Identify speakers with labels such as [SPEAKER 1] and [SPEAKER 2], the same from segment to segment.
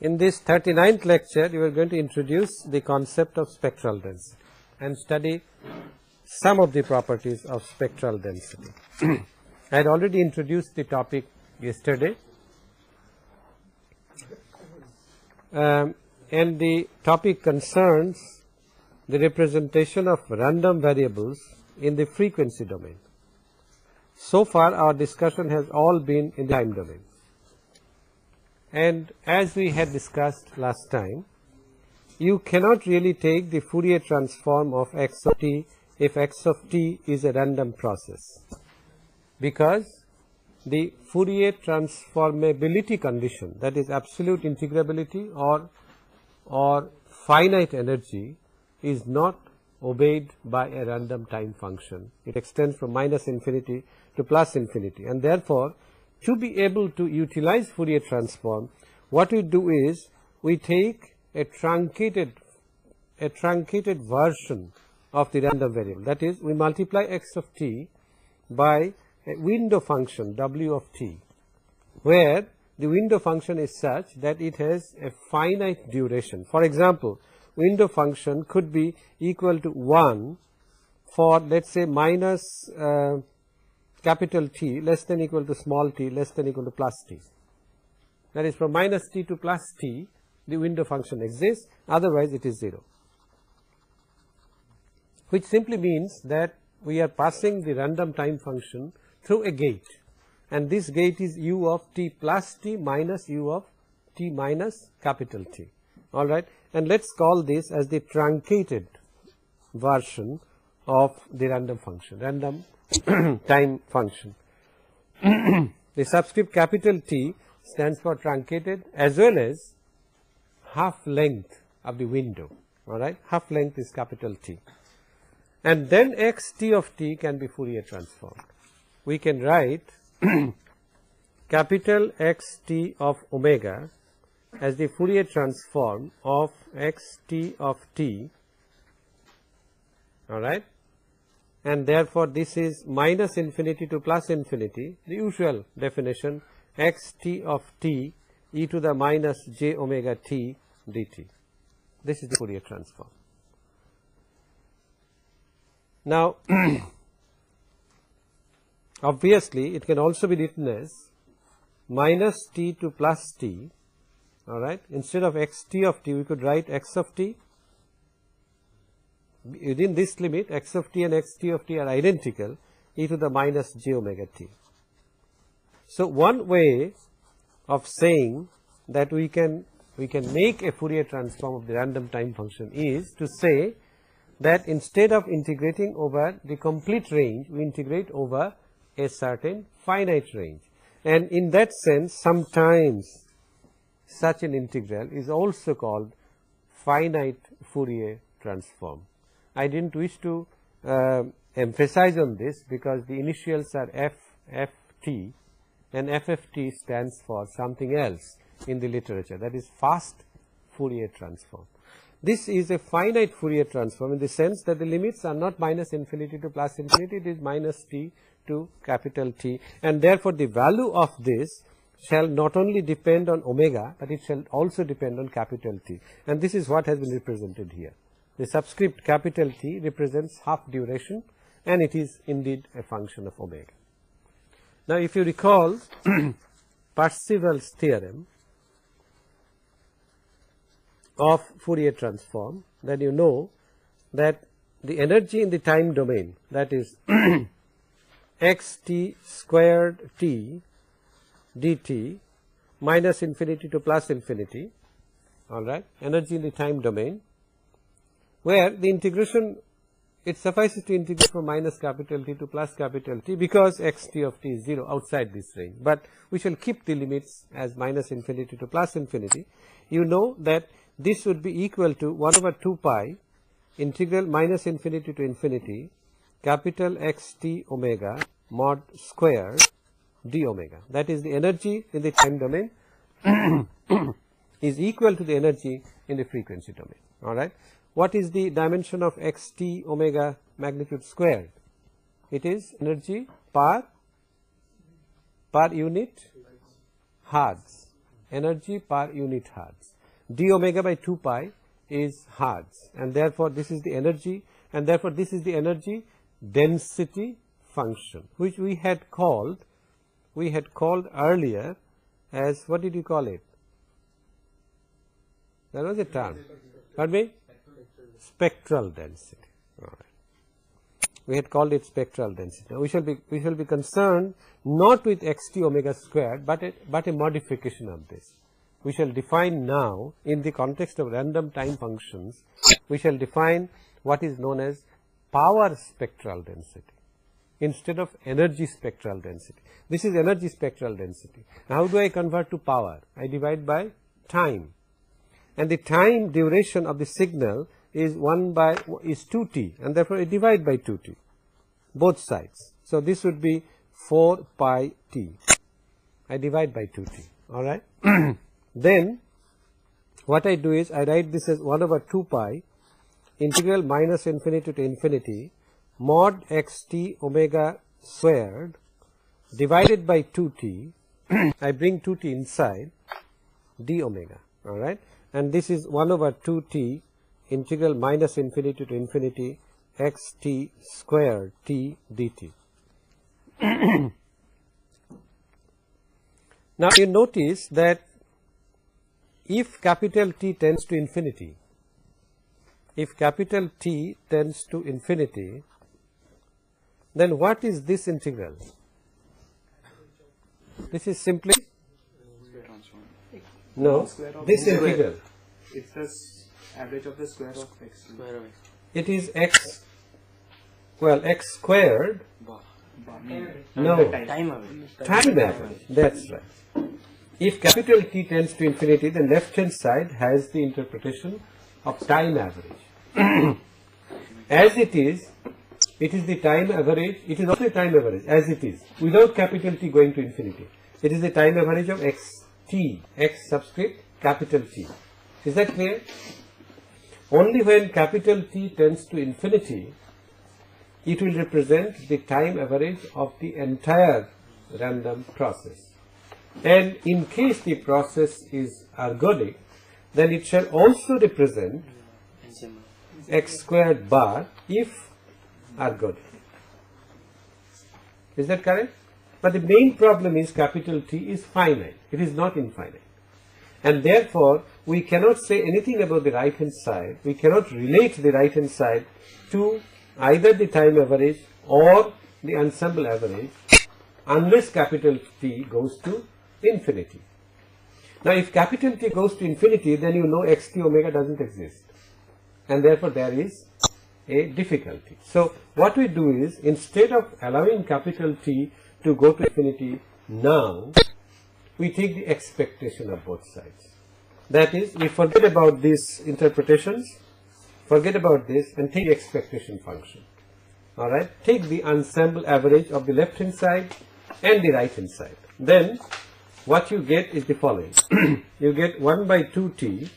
[SPEAKER 1] In this 39th lecture, we are going to introduce the concept of spectral density and study some of the properties of spectral density. I had already introduced the topic yesterday, and the topic concerns the representation of random variables in the frequency domain. So far, our discussion has all been in the time domain. And as we had discussed last time, you cannot really take the Fourier transform of x of t if x of t is a random process, because the Fourier transformability condition, that is absolute integrability or finite energy, is not obeyed by a random time function. It extends from minus infinity to plus infinity, and therefore to be able to utilize Fourier transform, what we do is we take a truncated version of the random variable. That is, we multiply x of t by a window function w of t, where the window function is such that it has a finite duration. For example, window function could be equal to 1 for, let's say, minus capital T less than equal to small t less than equal to plus t. That is, from minus t to plus t, the window function exists, otherwise it is 0. Which simply means that we are passing the random time function through a gate, and this gate is u of t plus t minus u of t minus capital T. All right, and let's call this as the truncated version of the random function, random time function. The subscript capital T stands for truncated as well as half length of the window. All right, half length is capital T, and then x t of t can be Fourier transformed. We can write capital X t of omega as the Fourier transform of x t of t. All right, and therefore this is minus infinity to plus infinity, the usual definition, x t of t e to the minus j omega t dt. This is the Fourier transform. Now obviously it can also be written as minus t to plus t. All right, instead of x t of t, we could write x of t. Within this limit, x of t and x t of t are identical, e to the minus j omega t. So one way of saying that we can make a Fourier transform of the random time function is to say that instead of integrating over the complete range, we integrate over a certain finite range, and in that sense sometimes such an integral is also called finite Fourier transform. I didn't wish to emphasize on this because the initials are FFT, and FFT stands for something else in the literature, that is fast Fourier transform. This is a finite Fourier transform in the sense that the limits are not minus infinity to plus infinity, it is minus t to capital T, and therefore the value of this shall not only depend on omega, but it shall also depend on capital T, and this is what has been represented here. The subscript capital T represents half duration, and it is indeed a function of omega. Now if you recall Parseval's theorem of Fourier transform, then you know that the energy in the time domain, that is x t squared t dt minus infinity to plus infinity, all right, energy in the time domain, where the integration, it suffices to integrate from minus capital T to plus capital T because x t of t is 0 outside this range, but we shall keep the limits as minus infinity to plus infinity. You know that this would be equal to 1 over 2 pi integral minus infinity to infinity capital X t omega mod square d omega. That is, the energy in the time domain is equal to the energy in the frequency domain. All right. What is the dimension of x t omega magnitude squared? It is energy per unit hertz, energy per unit hertz. D omega by 2 pi is hertz, and therefore this is the energy, and therefore this is the energy density function, which we had called earlier as, what did you call it? There was a term. Pardon me? Spectral density. All right. We had called it spectral density. Now we shall be concerned not with xt omega squared, but a modification of this. We shall define now, in the context of random time functions, we shall define what is known as power spectral density instead of energy spectral density. This is energy spectral density. Now how do I convert to power? I divide by time, and the time duration of the signal is 2t, and therefore I divide by 2t, both sides. So this would be 4 pi t. I divide by 2t. All right. Then what I do is I write this as 1 over 2 pi integral minus infinity to infinity mod xt omega squared divided by 2t. I bring 2t inside, d omega. All right. And this is 1 over 2t integral minus infinity to infinity xt squared t dt. Now you notice that if capital T tends to infinity, then what is this integral? This is simply, no, this integral.
[SPEAKER 2] It's the average of the square of x.
[SPEAKER 1] It is x, well, x squared. No, time average. That's right. If capital T tends to infinity, the left hand side has the interpretation of time average. As it is the time average, it is also a time average as it is, without capital T going to infinity. It is the time average of x subscript capital T. Is that clear? Only when capital T tends to infinity, it will represent the time average of the entire random process. And in case the process is ergodic, then it shall also represent x squared bar if ergodic. Is that correct? But the main problem is capital T is finite. It is not infinite. And therefore, we cannot say anything about the right hand side. We cannot relate the right hand side to either the time average or the ensemble average unless capital T goes to infinity. Now if capital T goes to infinity, then you know xt omega doesn't exist, and therefore there is a difficulty. So what we do is, instead of allowing capital T to go to infinity now, we take the expectation of both sides. That is, we forget about these interpretations, forget about this, and take expectation function. All right, take the ensemble average of the left hand side and the right hand side. Then what you get is the following. You get 1 by 2t,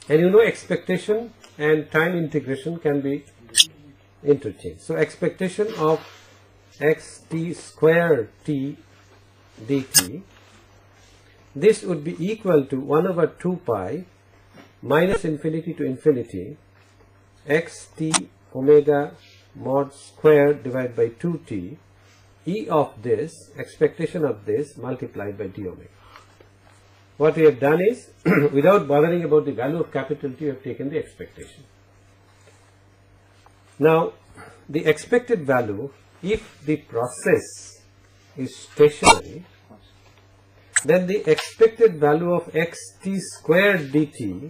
[SPEAKER 1] and you know expectation and time integration can be interchanged. So expectation of xt squared t dt, this would be equal to 1 over 2 pi minus infinity to infinity xt omega mod squared divided by 2t e of this, expectation of this, multiplied by d omega. What we have done is, without bothering about the value of capital T, we have taken the expectation. Now, the expected value, if the process is stationary, then the expected value of xt squared dt,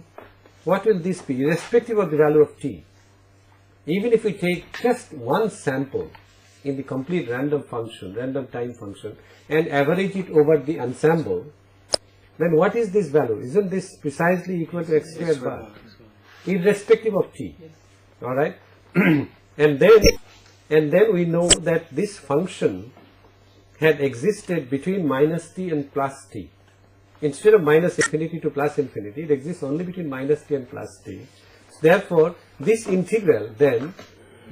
[SPEAKER 1] what will this be, irrespective of the value of t? Even if we take just one sample in the complete random function, random time function, and average it over the ensemble, then what is this value? Isn't this precisely equal to x squared bar, irrespective of t? All right, and then we know that this function had existed between minus t and plus t. Instead of minus infinity to plus infinity, it exists only between minus t and plus t. Therefore, this integral then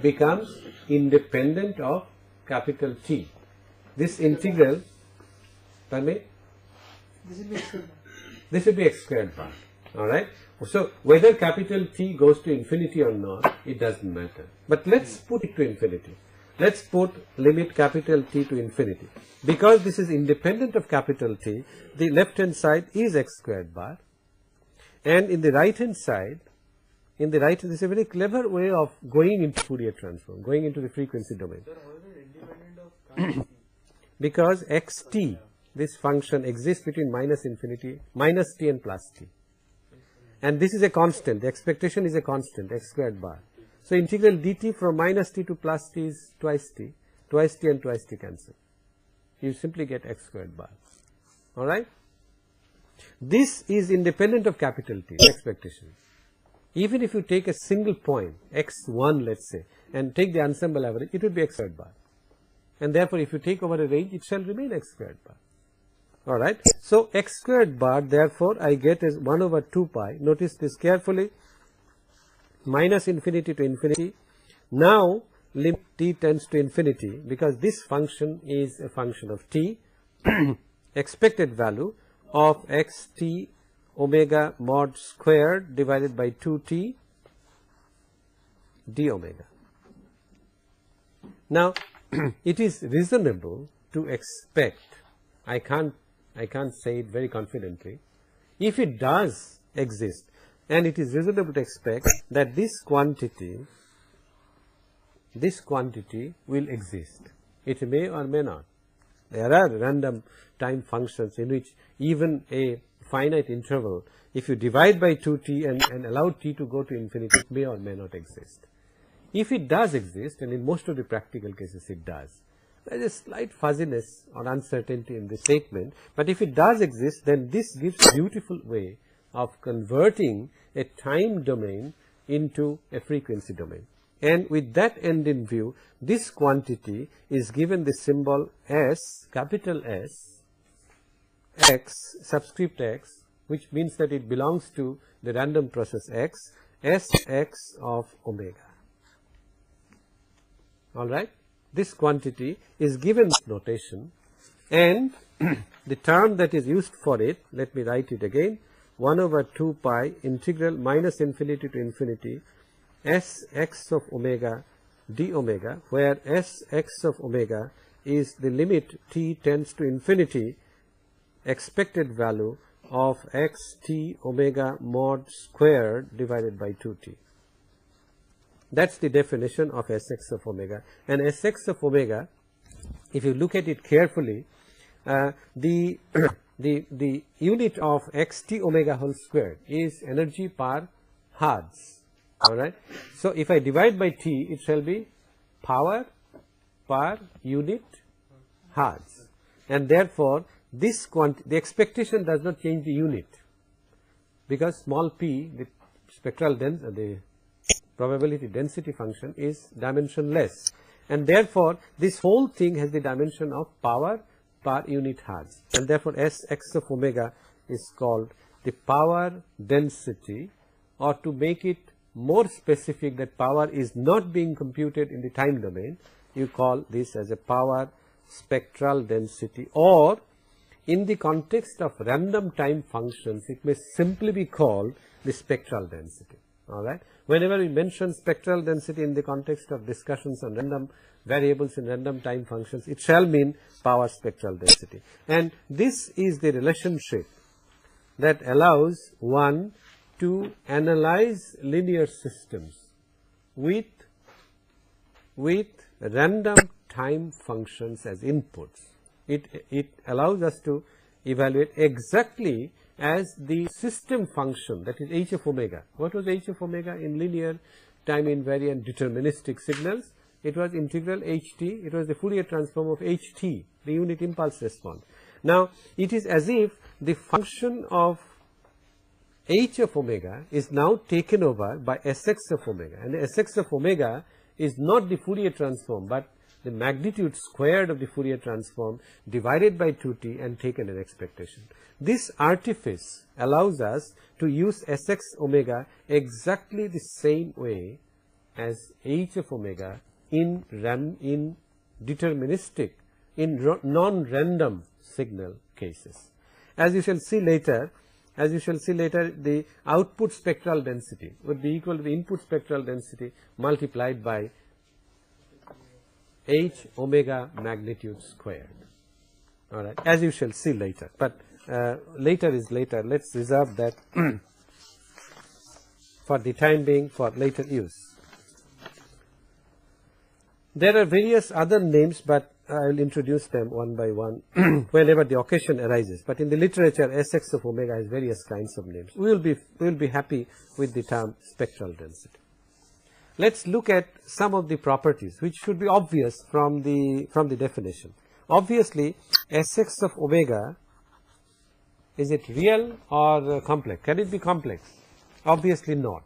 [SPEAKER 1] becomes independent of capital T. This integral, pardon me? This will be x squared bar. Alright. So whether capital T goes to infinity or not, it doesn't matter. But let's put it to infinity. Let's put limit capital T to infinity. Because this is independent of capital T, the left hand side is x squared bar. And in the right hand side, this is a very clever way of going into Fourier transform, going into the frequency domain.
[SPEAKER 2] Sir, how is it independent of capital T?
[SPEAKER 1] Because xt, this function exists between minus infinity, minus t and plus t. And this is a constant, the expectation is a constant, x squared bar. So integral dt from minus t to plus t is twice t and twice t cancel. You simply get x squared bar. Alright? This is independent of capital T, expectation. Even if you take a single point, x1 let's say, and take the ensemble average, it would be x squared bar. And therefore, if you take over a range, it shall remain x squared bar. Alright. So x squared bar, therefore, I get as 1 over 2 pi. Notice this carefully. Minus infinity to infinity. Now, limit t tends to infinity, because this function is a function of t. Expected value of xt omega mod squared divided by 2t d omega. Now, it is reasonable to expect, I can't say it very confidently, if it does exist, and it is reasonable to expect that this quantity will exist. It may or may not. There are random time functions in which even a finite interval, if you divide by 2t and allow t to go to infinity, it may or may not exist. If it does exist, and in most of the practical cases it does, there is a slight fuzziness or uncertainty in the statement, but if it does exist, then this gives a beautiful way of converting a time domain into a frequency domain. And with that end in view, this quantity is given the symbol S, capital S, x, subscript x, which means that it belongs to the random process x, Sx of omega. Alright, this quantity is given this notation, and the term that is used for it, let me write it again, 1 over 2 pi integral minus infinity to infinity Sx of omega d omega, where Sx of omega is the limit t tends to infinity expected value of xt omega mod squared divided by 2t. That's the definition of Sx of omega. And Sx of omega, if you look at it carefully, the unit of xt omega whole squared is energy per hertz. Alright. So if I divide by t, it shall be power per unit hertz. And therefore, this the expectation does not change the unit, because small p, the spectral the probability density function, is dimensionless, and therefore this whole thing has the dimension of power per unit hertz, and therefore Sx of omega is called the power density, or to make it more specific that power is not being computed in the time domain, you call this as a power spectral density, or in the context of random time functions, it may simply be called the spectral density. Alright. Whenever we mention spectral density in the context of discussions on random variables in random time functions, it shall mean power spectral density. And this is the relationship that allows one to analyze linear systems with random time functions as inputs. It allows us to evaluate exactly as the system function, that is h of omega. What was h of omega in linear time invariant deterministic signals? It was integral ht, it was the Fourier transform of ht, the unit impulse response. Now, it is as if the function of h of omega is now taken over by Sx of omega, and the Sx of omega is not the Fourier transform, but the magnitude squared of the Fourier transform divided by 2t and taken an expectation. This artifice allows us to use Sx omega exactly the same way as h of omega in deterministic, in non-random signal cases. As you shall see later, the output spectral density would be equal to the input spectral density multiplied by h omega magnitude squared. All right, as you shall see later, but later is later. Let's reserve that for the time being for later use. There are various other names, but I will introduce them one by one whenever the occasion arises. But in the literature, Sx of omega has various kinds of names. We will be happy with the term spectral density. Let's look at some of the properties which should be obvious from the definition. Obviously, Sx of omega, is it real or complex? Can it be complex? Obviously not.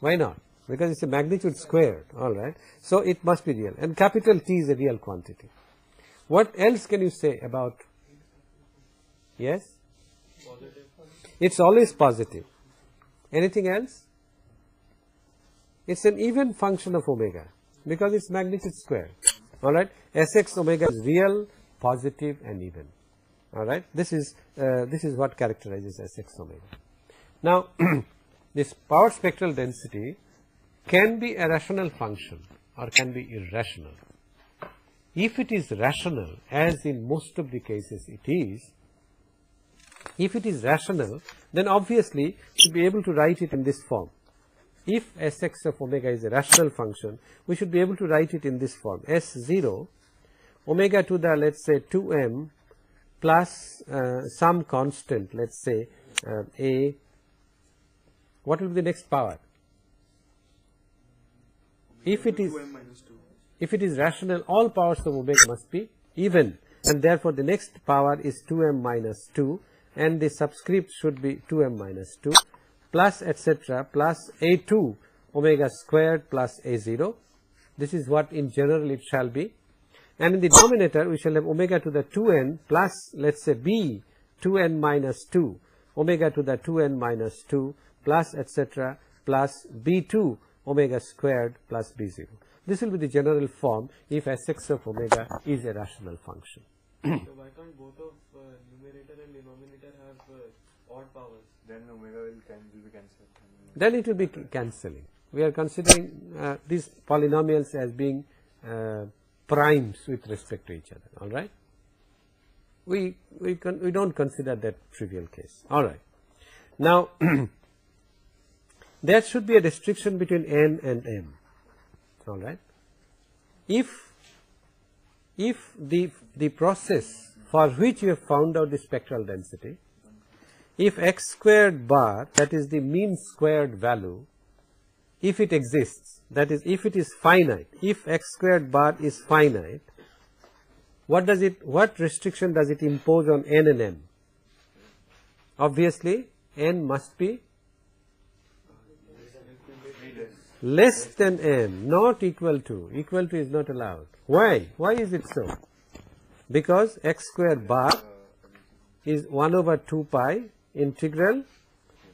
[SPEAKER 1] Why not? Because it's a magnitude squared, all right. So it must be real, and capital T is a real quantity. What else can you say about? Yes?
[SPEAKER 2] Positive.
[SPEAKER 1] It's always positive. Anything else? It's an even function of omega because it's magnitude squared. All right. Sx omega is real, positive, and even. All right. This is what characterizes Sx omega. Now, this power spectral density can be a rational function or can be irrational. If it is rational, as in most of the cases it is, if it is rational, then obviously you should be able to write it in this form. If Sx of omega is a rational function, we should be able to write it in this form. S0 omega to the, let's say, 2m plus some constant, let's say a, what will be the next power? If it is rational, all powers of omega must be even, and therefore the next power is 2m minus 2, and the subscript should be 2m minus 2 plus etc. plus a2 omega squared plus a0. This is what in general it shall be, and in the denominator we shall have omega to the 2n plus, let's say, b 2n minus 2 omega to the 2n minus 2 plus etc. plus b2 omega squared plus b0. This will be the general form if Sx of omega is a rational function.
[SPEAKER 2] So why can't both of numerator and denominator have odd powers?
[SPEAKER 3] Then omega will be cancelled.
[SPEAKER 1] Then it will be cancelling. We are considering these polynomials as being primes with respect to each other. All right. We don't consider that trivial case. All right. Now there should be a restriction between n and m. All right. If the process for which you have found out the spectral density, if x squared bar, that is the mean squared value, if it exists, that is if it is finite, if x squared bar is finite, what restriction does it impose on n and m? Obviously n must be less than m, not equal to. Equal to is not allowed. Why? Why is it so? Because x squared bar is 1 over 2 pi integral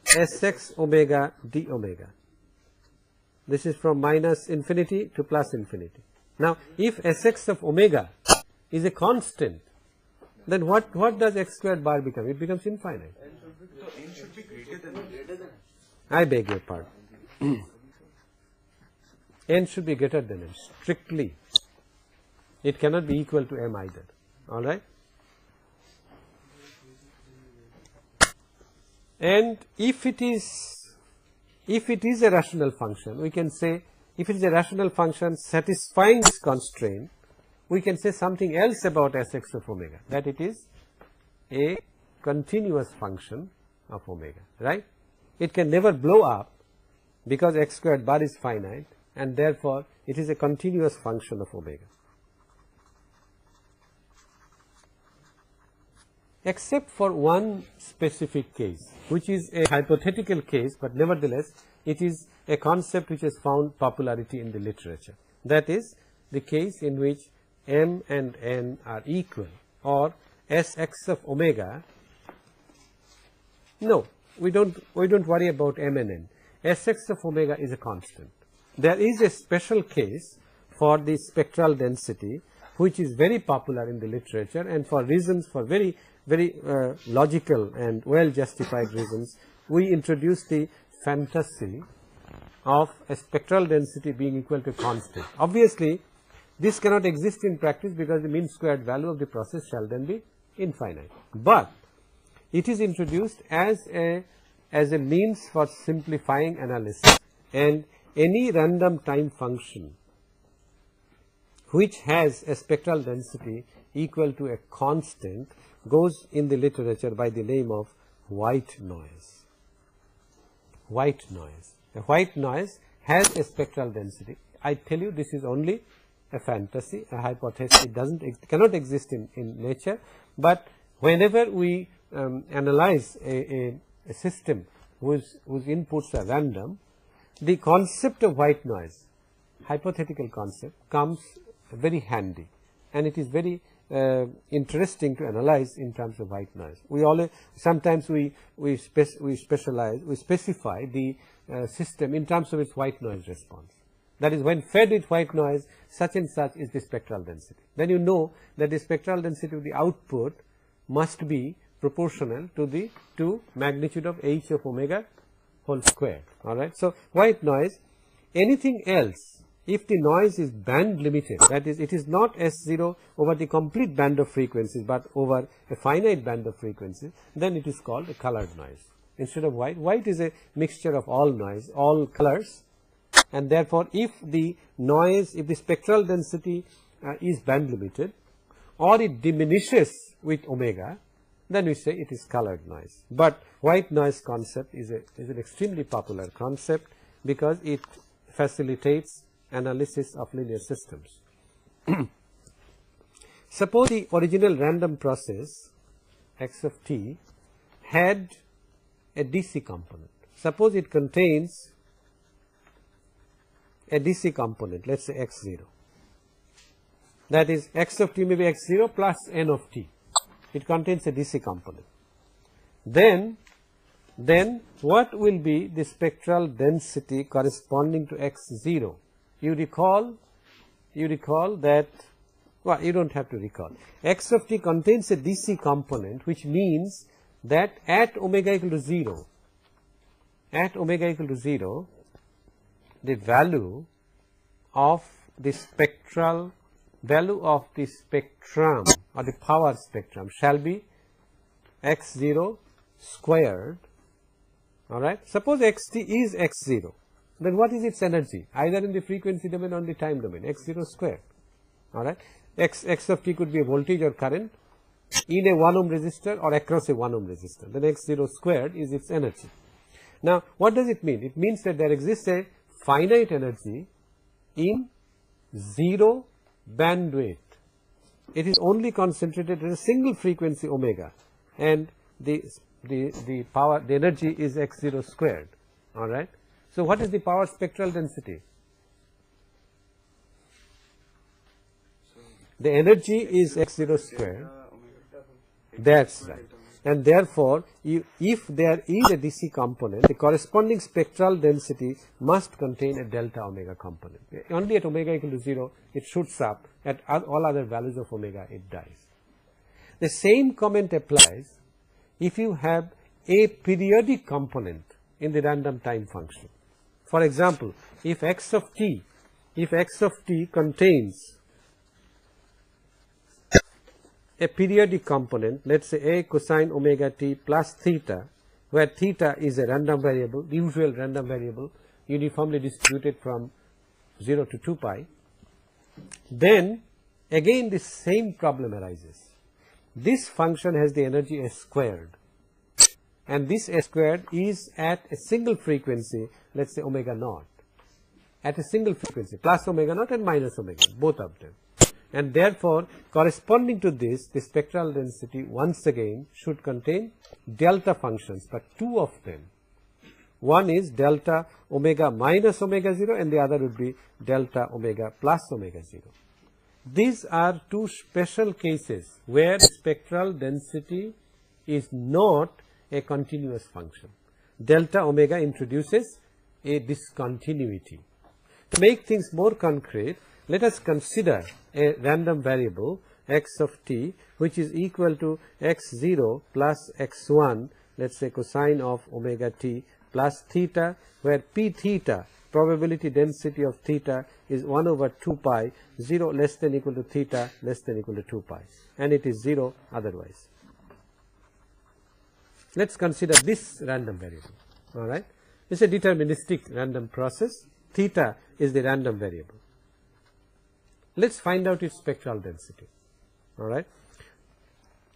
[SPEAKER 1] Sx omega d omega. This is from minus infinity to plus infinity. Now, if Sx of omega is a constant, then what does x squared bar become? It becomes infinite.
[SPEAKER 3] So n should be greater than.
[SPEAKER 1] I beg your pardon. N should be greater than m, strictly. It cannot be equal to m either. All right. And if it is a rational function, we can say, if it is a rational function satisfying this constraint, we can say something else about Sx of omega, that it is a continuous function of omega, right? It can never blow up because x squared bar is finite, and therefore it is a continuous function of omega. Except for one specific case, which is a hypothetical case, but nevertheless it is a concept which has found popularity in the literature. That is the case in which m and n are equal, or Sx of omega. No, we don't worry about m and n. Sx of omega is a constant. there is a special case for the spectral density which is very popular in the literature, and for reasons, for very logical and well justified reasons, we introduce the fantasy of a spectral density being equal to constant. Obviously, this cannot exist in practice because the mean squared value of the process shall then be infinite, but it is introduced as a means for simplifying analysis, and any random time function which has a spectral density equal to a constant goes in the literature by the name of white noise. White noise. A white noise has a spectral density. I tell you, this is only a fantasy, a hypothesis. It cannot exist in nature, but whenever we analyze a system whose inputs are random, the concept of white noise, hypothetical concept, comes very handy, and it is very interesting to analyze in terms of white noise. Sometimes we specify the system in terms of its white noise response. That is, when fed with white noise, such and such is the spectral density. Then you know that the spectral density of the output must be proportional to magnitude of h of omega whole square. All right. So white noise. Anything else, if the noise is band limited, that is, it is not S0 over the complete band of frequencies, but over a finite band of frequencies, then it is called a colored noise. Instead of white, white is a mixture of all noise, all colors, and therefore, if the noise, if the spectral density is band limited, or it diminishes with omega, then we say it is colored noise. But white noise concept is an extremely popular concept because it facilitates analysis of linear systems. Suppose the original random process x of t had a DC component. Suppose it contains a DC component, let us say x0. That is, x of t may be x0 plus n of t. It contains a DC component. Then what will be the spectral density corresponding to x0? You recall that, well, you don't have to recall. X of t contains a DC component, which means that at omega equal to 0, the value of the spectrum or the power spectrum shall be x0 squared. All right. Suppose xt is x0, then what is its energy, either in the frequency domain or in the time domain? X0 squared. All right. X of t could be a voltage or current in a 1 ohm resistor or across a 1 ohm resistor. Then x0 squared is its energy. Now, what does it mean? It means that there exists a finite energy in 0 bandwidth. It is only concentrated at a single frequency omega, and the power, the energy is x0 squared. All right. So what is the power spectral density? The energy is x0 squared. That's right. And therefore, if there is a DC component, the corresponding spectral density must contain a delta omega component. Only at omega equal to 0, it shoots up. At all other values of omega, it dies. The same comment applies if you have a periodic component in the random time function. For example, if x of t contains a periodic component, let us say a cosine omega t plus theta, where theta is a random variable, the usual random variable, uniformly distributed from 0 to 2 pi, then again the same problem arises. This function has the energy s squared, and this s squared is at a single frequency, let us say omega naught, at a single frequency, plus omega naught and minus omega, both of them. And therefore, corresponding to this, the spectral density once again should contain delta functions, but two of them. One is delta omega minus omega 0, and the other would be delta omega plus omega 0. These are two special cases where spectral density is not a continuous function. Delta omega introduces a discontinuity. To make things more concrete, let us consider a random variable x of t which is equal to x0 plus x1, let us say cosine of omega t plus theta, where p theta, probability density of theta, is 1 over 2 pi, 0 less than equal to theta less than equal to 2 pi, and it is 0 otherwise. Let us consider this random variable, alright. It is a deterministic random process. Theta is the random variable. Let us find out its spectral density, alright.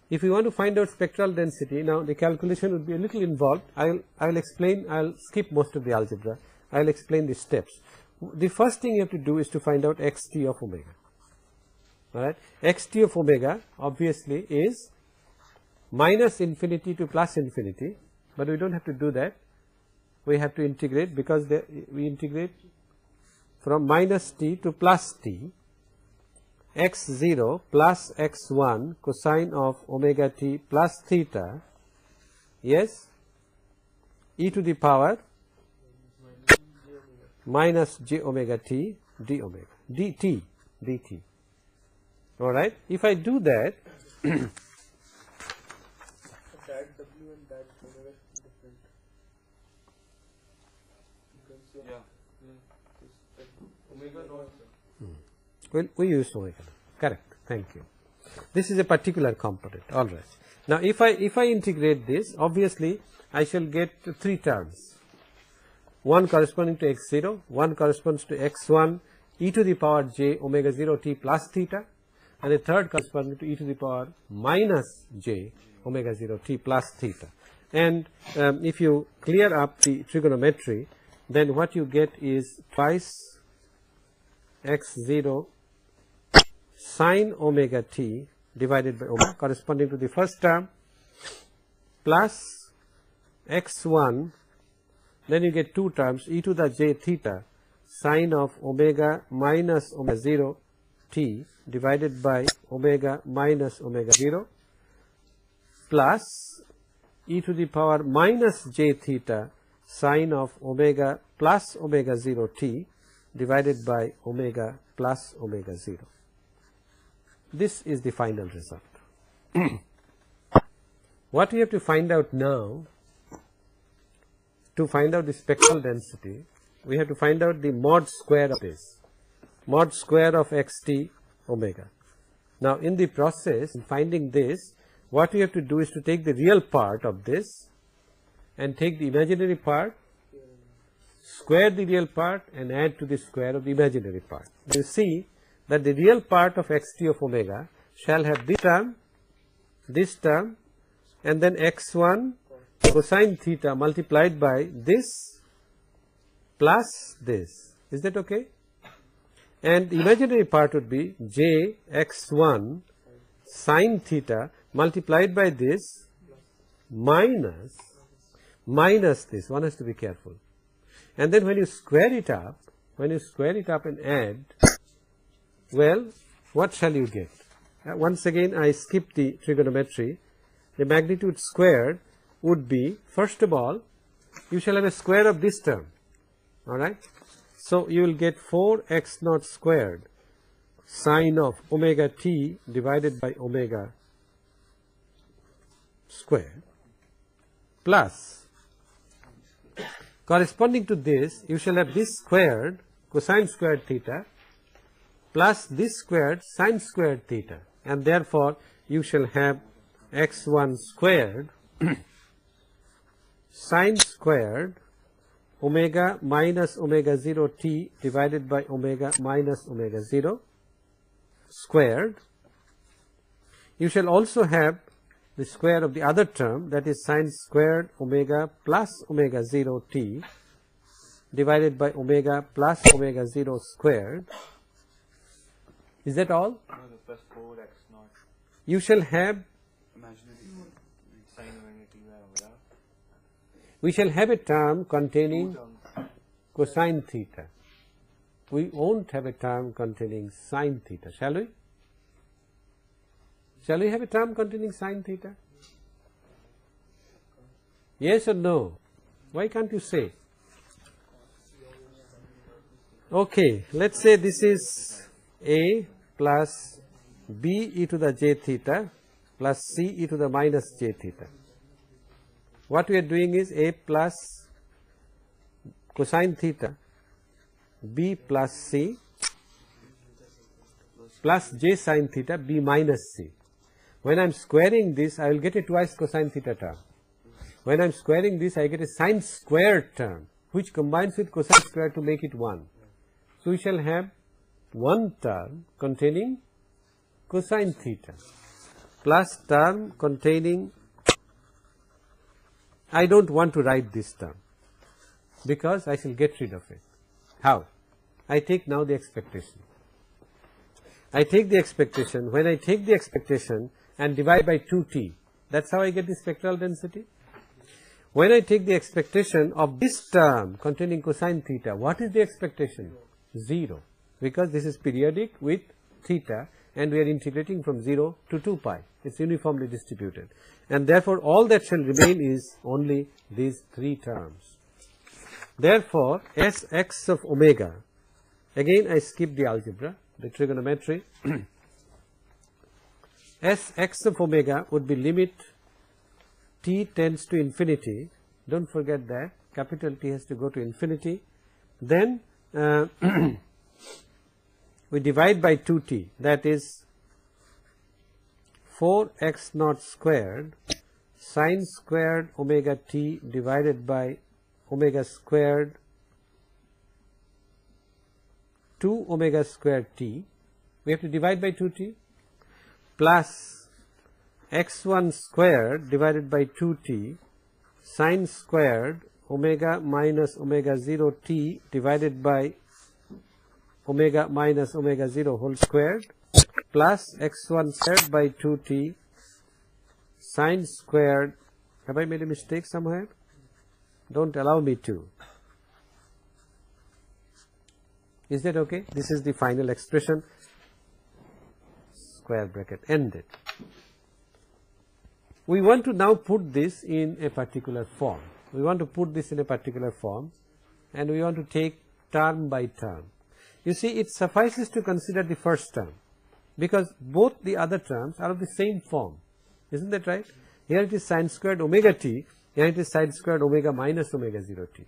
[SPEAKER 1] If you want to find out spectral density, now the calculation would be a little involved. I will explain, I will skip most of the algebra, I will explain the steps. The first thing you have to do is to find out xt of omega, alright. Xt of omega obviously is minus infinity to plus infinity, but we do not have to do that. We have to integrate, because we integrate from minus t to plus t, x0 plus x1 cosine of omega t plus theta, yes, e to the power minus j omega t d omega dt dt. All right. If I do that,
[SPEAKER 2] that W and that omega is different. Omega not.
[SPEAKER 1] well, we use omega. Correct. Thank you. This is a particular component. All right. Now, if I integrate this, obviously I shall get 3 terms. One corresponding to x0, one corresponds to x1 e to the power j omega 0 t plus theta, and a third corresponding to e to the power minus j omega 0 t plus theta. And if you clear up the trigonometry, then what you get is twice x0 sine omega t divided by omega corresponding to the first term, plus x1, then you get 2 terms e to the j theta sine of omega minus omega 0 t divided by omega minus omega 0, plus e to the power minus j theta sine of omega plus omega 0 t divided by omega plus omega 0. This is the final result. What we have to find out now, to find out the spectral density, we have to find out the mod square of this, mod square of xt omega. Now, in the process, in finding this, what we have to do is to take the real part of this and take the imaginary part, square the real part and add to the square of the imaginary part. You see that the real part of xt of omega shall have this term, and then x1 cosine theta multiplied by this plus this. Is that okay? And the imaginary part would be j x1 sine theta multiplied by this minus this. One has to be careful. And then when you square it up and add, well, what shall you get? Once again I skip the trigonometry. The magnitude squared would be, first of all, you shall have a square of this term, alright. So you will get 4x0 squared sine of omega t divided by omega squared, plus corresponding to this you shall have this squared cosine squared theta plus this squared sine squared theta, and therefore you shall have x1 squared sine squared omega minus omega 0 t divided by omega minus omega 0 squared. You shall also have the square of the other term, that is sine squared omega plus omega 0 t divided by omega plus omega 0 squared. Is that all?
[SPEAKER 3] No, the plus 4x0.
[SPEAKER 1] You shall have,
[SPEAKER 3] Imaginary sine omega t by omega.
[SPEAKER 1] we shall have a term containing
[SPEAKER 3] 2 terms.
[SPEAKER 1] cosine theta. We won't have a term containing sine theta, shall we? Shall we have a term containing sine theta? Yes or no? Why can't you say? Okay, let us say this is A plus B e to the j theta plus C e to the minus j theta. What we are doing is A plus cosine theta B plus C plus j sine theta B minus C. When I am squaring this, I will get a twice cosine theta term. When I am squaring this, I get a sine squared term, which combines with cosine squared to make it 1. So we shall have one term containing cosine theta plus term containing, I don't want to write this term because I shall get rid of it. How? I take now the expectation. I take the expectation. When I take the expectation and divide by 2t, that is how I get the spectral density. When I take the expectation of this term containing cosine theta, what is the expectation? 0, because this is periodic with theta and we are integrating from 0 to 2 pi. It is uniformly distributed, and therefore all that shall remain is only these 3 terms. Therefore, Sx of omega, again I skip the algebra, the trigonometry. Sx of omega would be limit t tends to infinity, do not forget that capital T has to go to infinity, then we divide by 2t, that is 4x naught squared sine squared omega t divided by omega squared 2 omega squared t, we have to divide by 2t, plus x1 squared divided by 2t sine squared omega minus omega 0 t divided by omega minus omega 0 whole squared, plus x1 squared by 2t sine squared. Have I made a mistake somewhere? Don't allow me to. Is that okay? This is the final expression, square bracket ended. We want to now put this in a particular form. We want to put this in a particular form and we want to take term by term. You see, it suffices to consider the first term because both the other terms are of the same form. Isn't that right? Here it is sine squared omega t, here it is sine squared omega minus omega 0 t.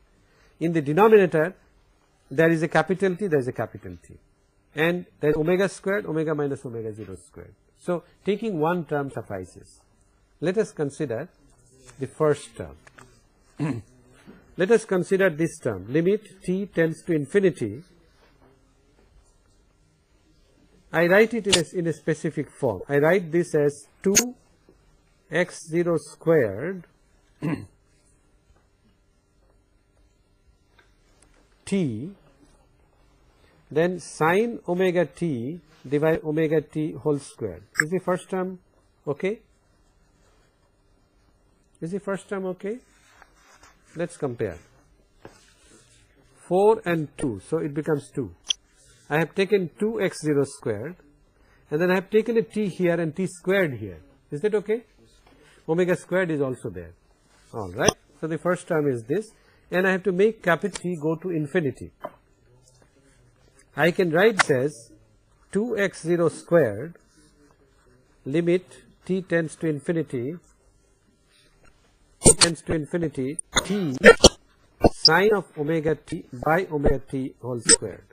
[SPEAKER 1] In the denominator, there is a capital T, there is a capital T, and there is omega squared, omega minus omega 0 squared. So, taking one term suffices. Let us consider the first term. Let us consider this term, limit t tends to infinity. I write it in a specific form. I write this as 2x0 squared t, then sine omega t divided omega t whole squared. Is the first term okay? Is the first term okay? Let us compare. 4 and 2, so it becomes 2. I have taken 2x0 squared and then I have taken a t here and t squared here. Is that okay? Omega squared is also there. Alright. So, the first term is this, and I have to make capital T go to infinity. I can write this as 2x0 squared limit t tends to infinity t sine of omega t by omega t whole squared.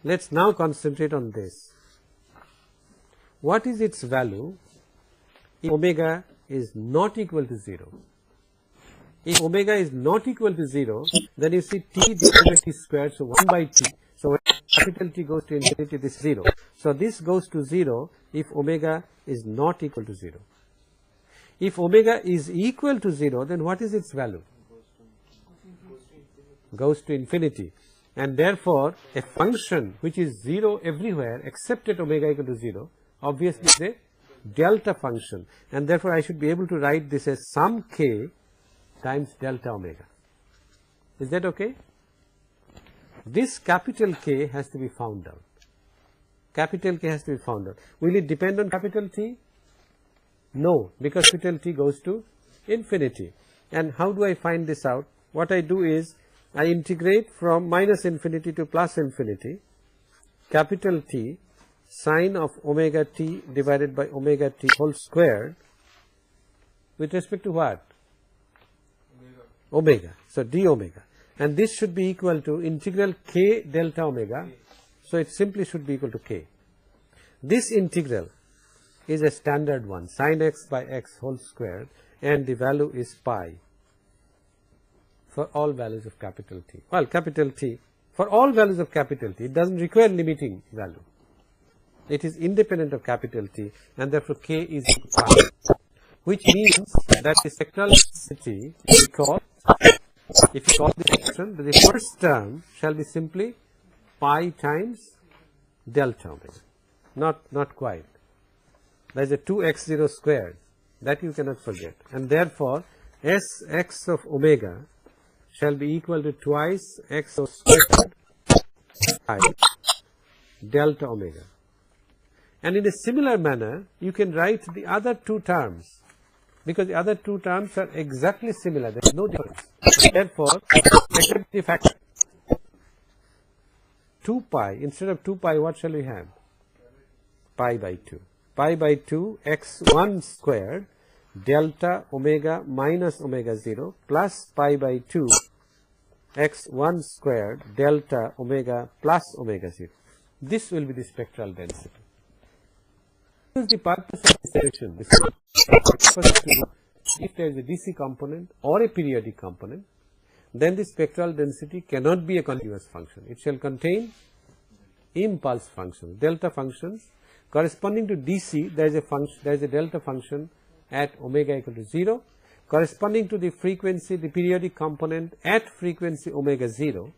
[SPEAKER 1] Let us now concentrate on this. What is its value if omega is not equal to 0? If omega is not equal to 0, then you see t divided by t squared, so 1 by t. So, when capital T goes to infinity, this is 0. So, this goes to 0 if omega is not equal to 0. If omega is equal to 0, then what is its value? Goes to infinity. And therefore, a function which is 0 everywhere except at omega equal to 0, obviously is a delta function, and therefore I should be able to write this as sum k times delta omega. Is that okay? This capital K has to be found out. Capital K has to be found out. Will it depend on capital T? No, because capital T goes to infinity. And how do I find this out? What I do is I integrate from minus infinity to plus infinity capital T sine of omega t divided by omega t whole squared with respect to what? Omega. So d omega, and this should be equal to integral k delta omega. So it simply should be equal to k. This integral is a standard one, sine x by x whole squared, and the value is pi for all values of capital T. Well, capital T for all values of capital T, it doesn't require limiting value. It is independent of capital T, and therefore k is equal to pi, which means that the spectral density, if you call this expression, the first term shall be simply pi times delta omega. Not quite. There is a 2x0 squared, that you cannot forget, and therefore Sx of omega shall be equal to twice x of squared pi delta omega. And in a similar manner, you can write the other two terms, because the other two terms are exactly similar, there is no difference. Therefore, except the factor 2 pi, instead of 2 pi, what shall we have? Pi by 2. Pi by 2 x1 squared delta omega minus omega 0 plus pi by 2 x1 squared delta omega plus omega 0. This will be the spectral density. This is the purpose of this section. This is the purpose to, if there is a DC component or a periodic component, then the spectral density cannot be a continuous function. It shall contain impulse functions, delta functions. Corresponding to DC, there is a function, there is a delta function at omega equal to 0. Corresponding to the frequency, the periodic component at frequency omega 0,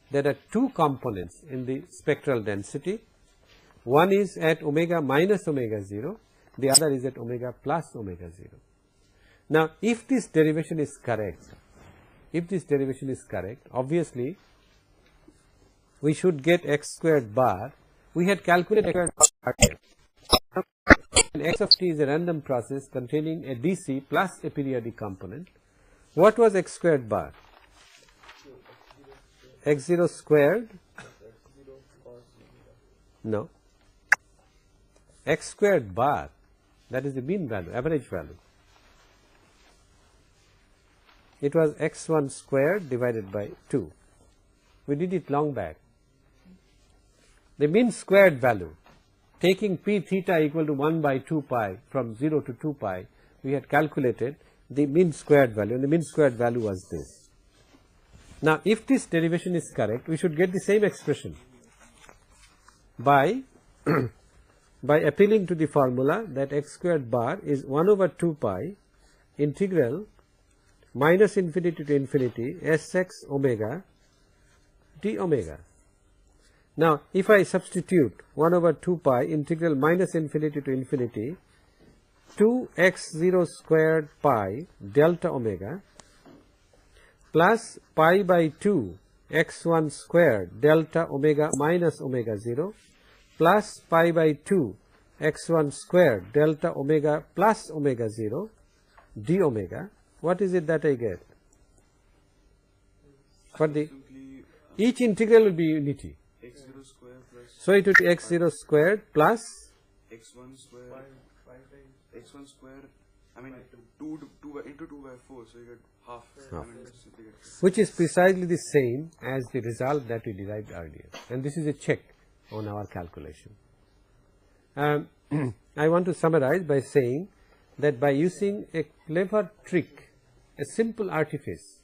[SPEAKER 1] there are two components in the spectral density. One is at omega minus omega 0, the other is at omega plus omega 0. Now, if this derivation is correct, obviously we should get x squared bar. We had calculated x squared bar. X of t is a random process containing a DC plus a periodic component. What was x squared bar? x0 squared? No. X squared bar, that is the mean value, average value. It was x1 squared divided by 2. We did it long back. The mean squared value, taking p theta equal to 1 by 2 pi from 0 to 2 pi, we had calculated the mean squared value, and the mean squared value was this. Now, if this derivation is correct, we should get the same expression by by appealing to the formula that x squared bar is 1 over 2 pi integral minus infinity to infinity Sx omega d omega. Now, if I substitute 1 over 2 pi integral minus infinity to infinity 2x0 squared pi delta omega plus pi by 2 x1 squared delta omega minus omega 0 plus pi by 2 x1 squared delta omega plus omega 0 d omega, what is it that I get? For the each integral will be unity.
[SPEAKER 3] x0 square plus
[SPEAKER 1] So it will be x0 squared plus
[SPEAKER 3] x1 square x1 square, I mean 2 into 2 by 4, so you get half. I mean, simply get
[SPEAKER 1] which is precisely the same as the result that we derived earlier, and this is a check on our calculation. I want to summarize by saying that by using a clever trick, a simple artifice,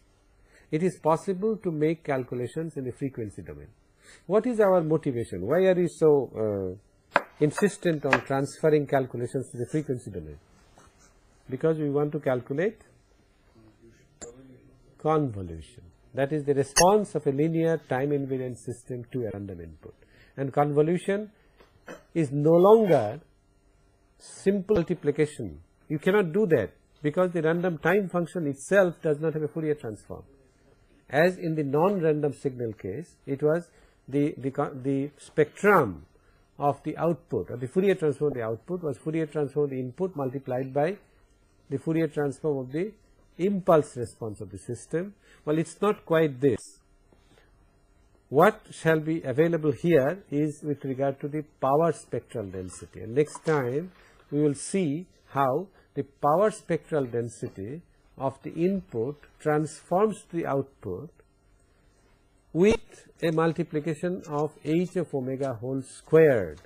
[SPEAKER 1] it is possible to make calculations in the frequency domain. What is our motivation? Why are we so insistent on transferring calculations to the frequency domain? Because we want to calculate convolution. That is the response of a linear time invariant system to a random input. And convolution is no longer simple multiplication. You cannot do that because the random time function itself does not have a Fourier transform. As in the non-random signal case, it was the spectrum of the output, or the Fourier transform of the output was Fourier transform of the input multiplied by the Fourier transform of the impulse response of the system. Well, it's not quite this. what shall be available here is with regard to the power spectral density, and next time we will see how the power spectral density of the input transforms to the output with a multiplication of h of omega whole squared.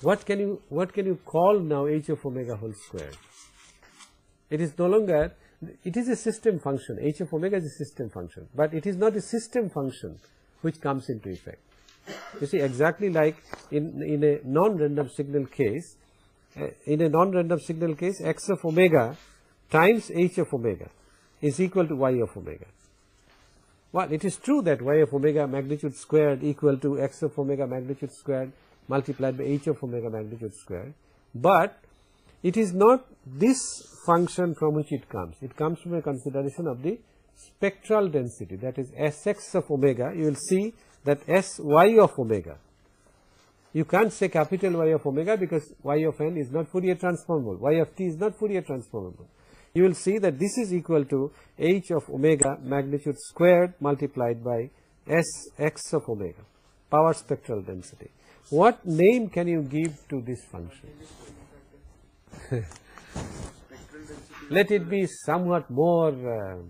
[SPEAKER 1] What can you call now h of omega whole squared? It is no longer, it is a system function. H of omega is a system function, but it is not a system function which comes into effect. You see, exactly like in a non-random signal case, x of omega times h of omega is equal to y of omega. Well, it is true that y of omega magnitude squared equal to x of omega magnitude squared multiplied by h of omega magnitude squared, but it is not this function from which it comes. It comes from a consideration of the spectral density, that is Sx of omega. You will see that Sy of omega, you can't say capital Y of omega because y of n is not Fourier transformable, y of t is not Fourier transformable. You will see that this is equal to h of omega magnitude squared multiplied by Sx of omega, power spectral density. What name can you give to this function? Let it be somewhat more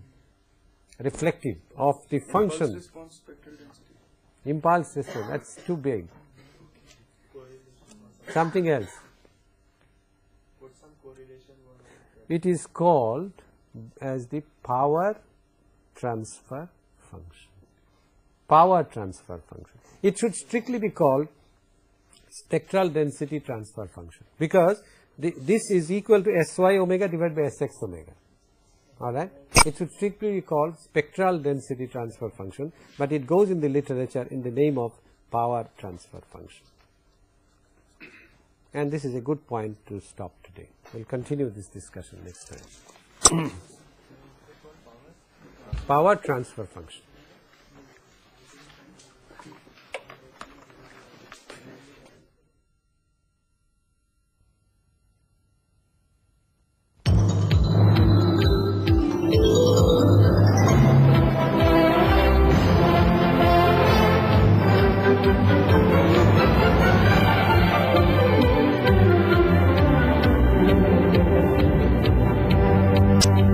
[SPEAKER 1] reflective of the function.
[SPEAKER 3] Impulse response spectral density.
[SPEAKER 1] Impulse response, that's too big. Something else.
[SPEAKER 2] Put some correlation.
[SPEAKER 1] It is called as the power transfer function. Power transfer function. It should strictly be called spectral density transfer function, because this is equal to Sy omega divided by Sx omega. Alright, it should strictly be called spectral density transfer function, but it goes in the literature in the name of power transfer function. And this is a good point to stop today. We will continue this discussion next time. Power transfer function.